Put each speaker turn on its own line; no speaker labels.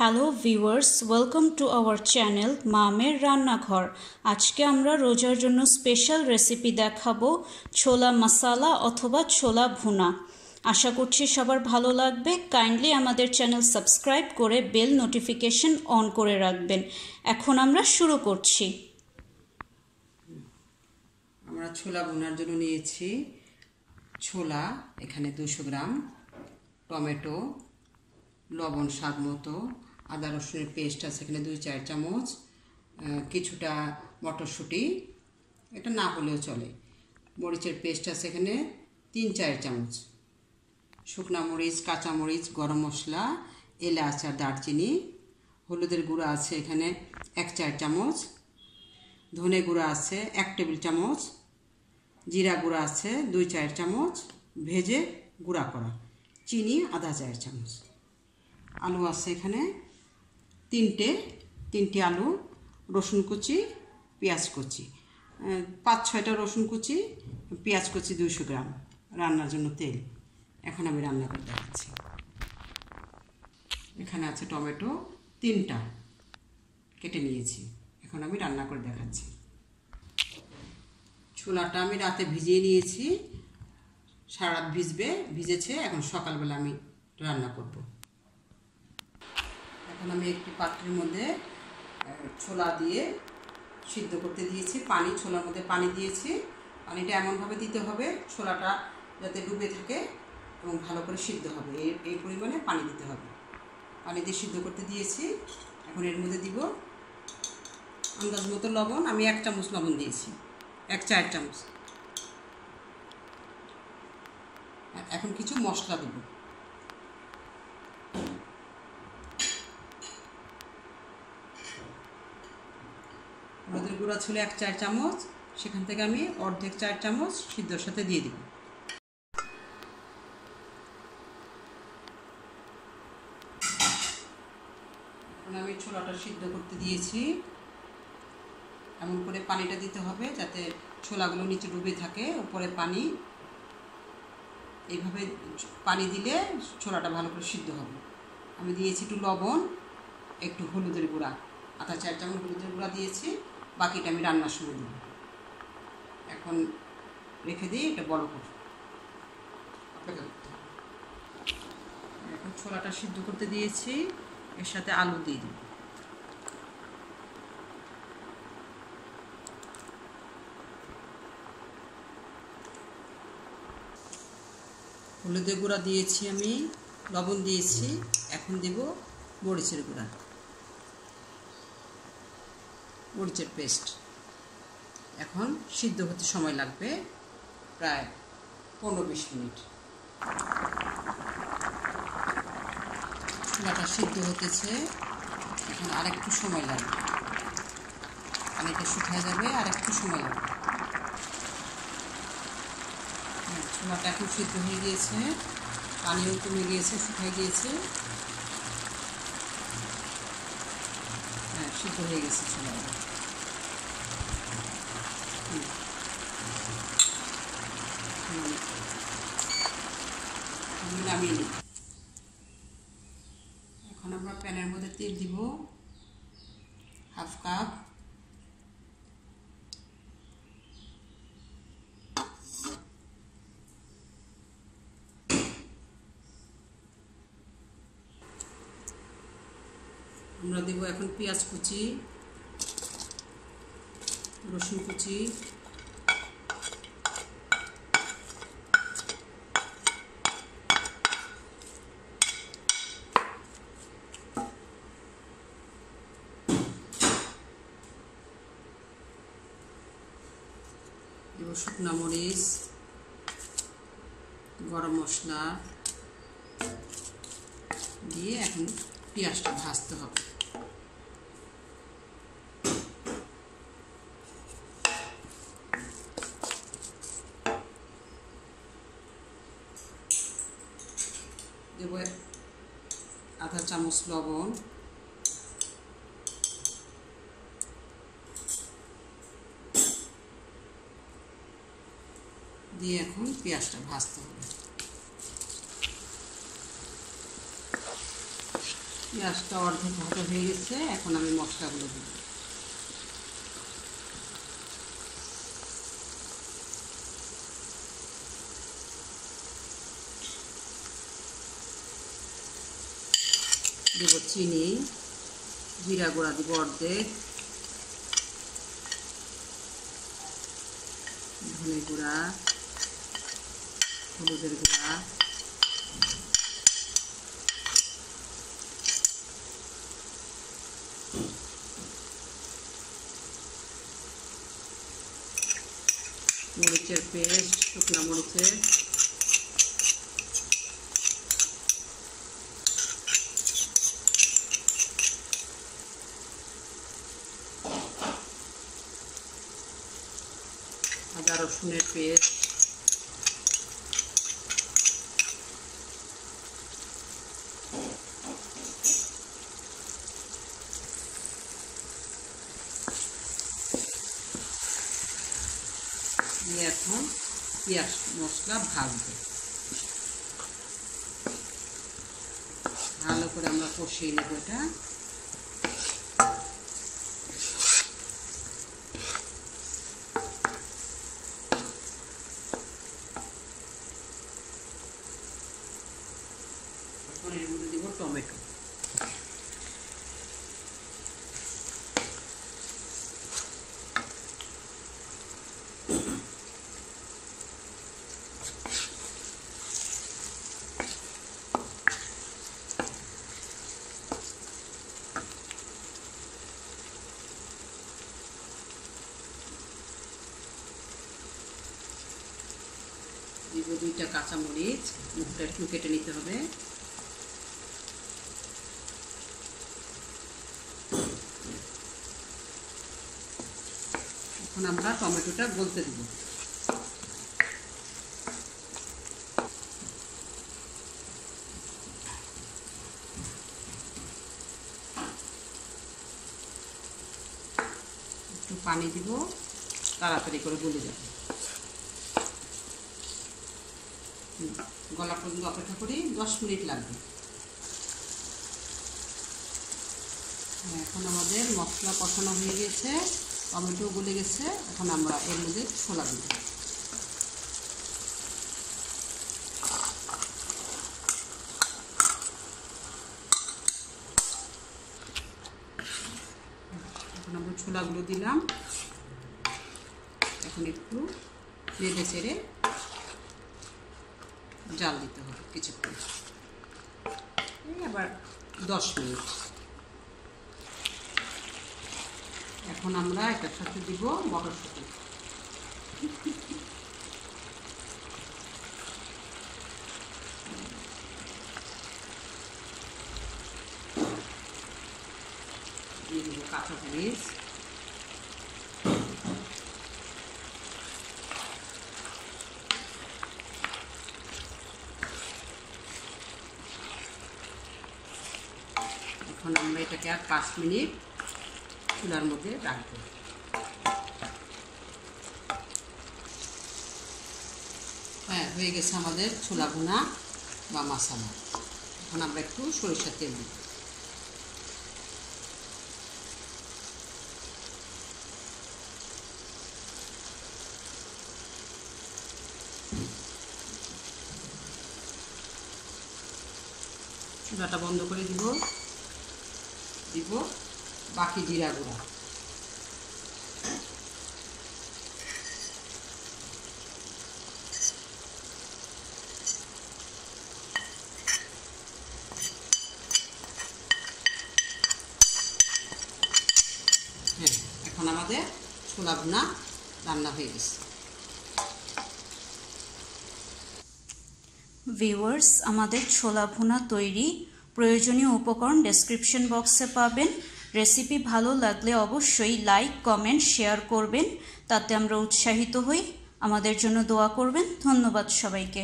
Hello viewers, welcome to our channel মামের রান্নাঘর। আজকে আমরা রোজার জন্য স্পেশাল রেসিপি দেখাবো, ছোলা মশালা অথবা ছোলা ভুনা। আশা করছি সবার ভালো লাগবে। কাইন্ডলি আমাদের চ্যানেল সাবস্ক্রাইব করে বেল নোটিফিকেশন অন করে রাখবেন। এখন আমরা শুরু করছি।
আমরা ছোলা ভুনার জন্য নিয়েছি ছোলা এখানে 200 গ্রাম, টমেটো, লবণ স্বাদ মতো, আদা রসুনের পেস্ট আছে এখানে 2-4 চামচ, কিছুটা মটরশুঁটি, এটা না হলেও চলে, মরিচের পেস্ট আছে এখানে 3-4 চামচ, শুকনা মরিচ, কাঁচামরিচ, গরম মশলা, এলাচ আর দারচিনি, হলুদের গুঁড়া আছে এখানে 1-4 চামচ, ধনে গুঁড়া আছে 1 টেবিল চামচ, জিরা গুঁড়া আছে 2-4 চামচ, ভেজে গুঁড়া করা, চিনি আধা 4 চামচ, আলু আছে এখানে তিনটে আলু, রসুন কুচি, পেঁয়াজ কুচি, 5-6টা রসুন কুচি, পেঁয়াজ কুচি 200 গ্রাম, রান্নার জন্য তেল। এখন আমি রান্না করে দেখাচ্ছি। এখানে আছে টমেটো 3টা কেটে নিয়েছি, এখন আমি রান্না করে দেখাচ্ছি। ছোলাটা আমি রাতে ভিজিয়ে নিয়েছি, সারা রাত ভিজেছে, এখন সকালবেলা আমি রান্না করব। এখন আমি একটি পাত্রের মধ্যে ছোলা দিয়ে সিদ্ধ করতে দিয়েছি, ছোলার মধ্যে পানি দিয়েছি। পানিটা এমনভাবে দিতে হবে ছোলাটা যাতে ডুবে থাকে এবং ভালো করে সিদ্ধ হবে, এই পরিমাণে পানি দিতে হবে। পানি দিয়ে সিদ্ধ করতে দিয়েছি। এখন এর মধ্যে দিব আন্দাজ মতো লবণ, আমি 1 চামচ লবণ দিয়েছি, 1-4 চামচ। এখন কিছু মশলা দেব। হলুদের গুঁড়া ছিল 1-4 চামচ, সেখান থেকে আমি অর্ধেক 4 চামচ সিদ্ধর সাথে দিয়ে দিব। এখন আমি ছোলাটা সিদ্ধ করতে দিয়েছি, এমন করে পানিটা দিতে হবে যাতে ছোলাগুলো নিচে ডুবে থাকে, উপরে পানি। এইভাবে পানি দিলে ছোলাটা ভালো করে সিদ্ধ হবে। আমি দিয়েছি একটু লবণ, একটু হলুদের গুঁড়া, আধা 4 চামচ হলুদের গুঁড়া দিয়েছি, বাকিটা আমি রান্নার সময় দেব। এখন রেখে দিই, এটা বড় করে অপেক্ষা করতে হবে। এখন ছোলাটা সিদ্ধ করতে দিয়েছি, এর সাথে আলু দিয়ে দিই। হলুদের গুঁড়া দিয়েছি, আমি লবণ দিয়েছি, এখন দেব মরিচের গুঁড়া, মরিচের পেস্ট। এখন সিদ্ধ হতে সময় লাগবে প্রায় 15-20 মিনিট। ছোলাটা সিদ্ধ হতেছে, এখন আরেকটু সময় লাগবে, পানিটা শুকিয়ে যাবে, আরেকটু সময় লাগবে। ছোলাটা এখন সিদ্ধ হয়ে গিয়েছে, পানিও কমে গিয়েছে, শুকিয়ে গিয়েছে। হ্যাঁ, সিদ্ধ হয়ে গেছে ছোলাটা। নামিয়ে নিই। এখন আমরা প্যানের মধ্যে তেল দিব 1/2 কাপ। আমরা দেব এখন পেঁয়াজ কুচি, রসুন কুচি, দেব শুকনা মরিচ, গরম মশলা দিয়ে এখন পেঁয়াজটা ভাজতে হবে। দেব আধা চামচ লবণ, দিয়ে এখন পেঁয়াজটা ভাজতে হবে। পেঁয়াজটা অর্ধেক ভাজা হয়ে গেছে, এখন আমি মশলাগুলো দিব। দিব চিনি, জিরা গুঁড়া দিব অর্ধেক, ধনে গুঁড়া, হলুদের গুঁড়া, মরিচের পেস্ট, শুকনো মরিচের, আদা রসুনের পেস্ট, এখন পেঁয়াজ মশলা ভাজবে। ভালো করে আমরা কষিয়ে নেব এটা। এখন এর মধ্যে দিব টমেটো। দিব 2টা কাঁচামরিচ, মুখটা একটু কেটে নিতে হবে। এখন আমরা টমেটোটা গলতে দিব। একটু পানি দিব, তাড়াতাড়ি করে গলে যাবে। গলা পর্যন্ত অপেক্ষা করি, 10 মিনিট লাগবে। এখন আমাদের মশলা কষানো হয়ে গেছে, টমেটো গলে গেছে। এখন আমরা এর মধ্যে ছোলা দিব। এখন আমরা ছোলাগুলো দিলাম। এখন একটু নেড়ে চেড়ে জাল দিতে হবে কিছুক্ষণ, আবার 10 মিনিট। এখন আমরা এটার সাথে দিব মটরশুঁটি। দিয়ে দিব কাঁচামরিচ, এখন আমরা এটাকে আর 5 মিনিট চুলার মধ্যে রাখবো। হ্যাঁ, হয়ে গেছে আমাদের ছোলা ভুনা বা মশলা। এখন আমরা একটু সরিষার তেল দিই। চুলাটা বন্ধ করে দিব বাকি জিরা গুঁড়া। হ্যাঁ, এখন আমাদের ছোলা ভুনা রান্না হয়ে গেছে।
ভিউয়ার্স, আমাদের ছোলা ভুনা তৈরি। প্রয়োজনীয় উপকরণ ডেসক্রিপশন বক্সে পাবেন। রেসিপি ভালো লাগলে অবশ্যই লাইক, কমেন্ট, শেয়ার করবেন, তাতে আমরা উৎসাহিত হই। আমাদের জন্য দোয়া করবেন। ধন্যবাদ সবাইকে।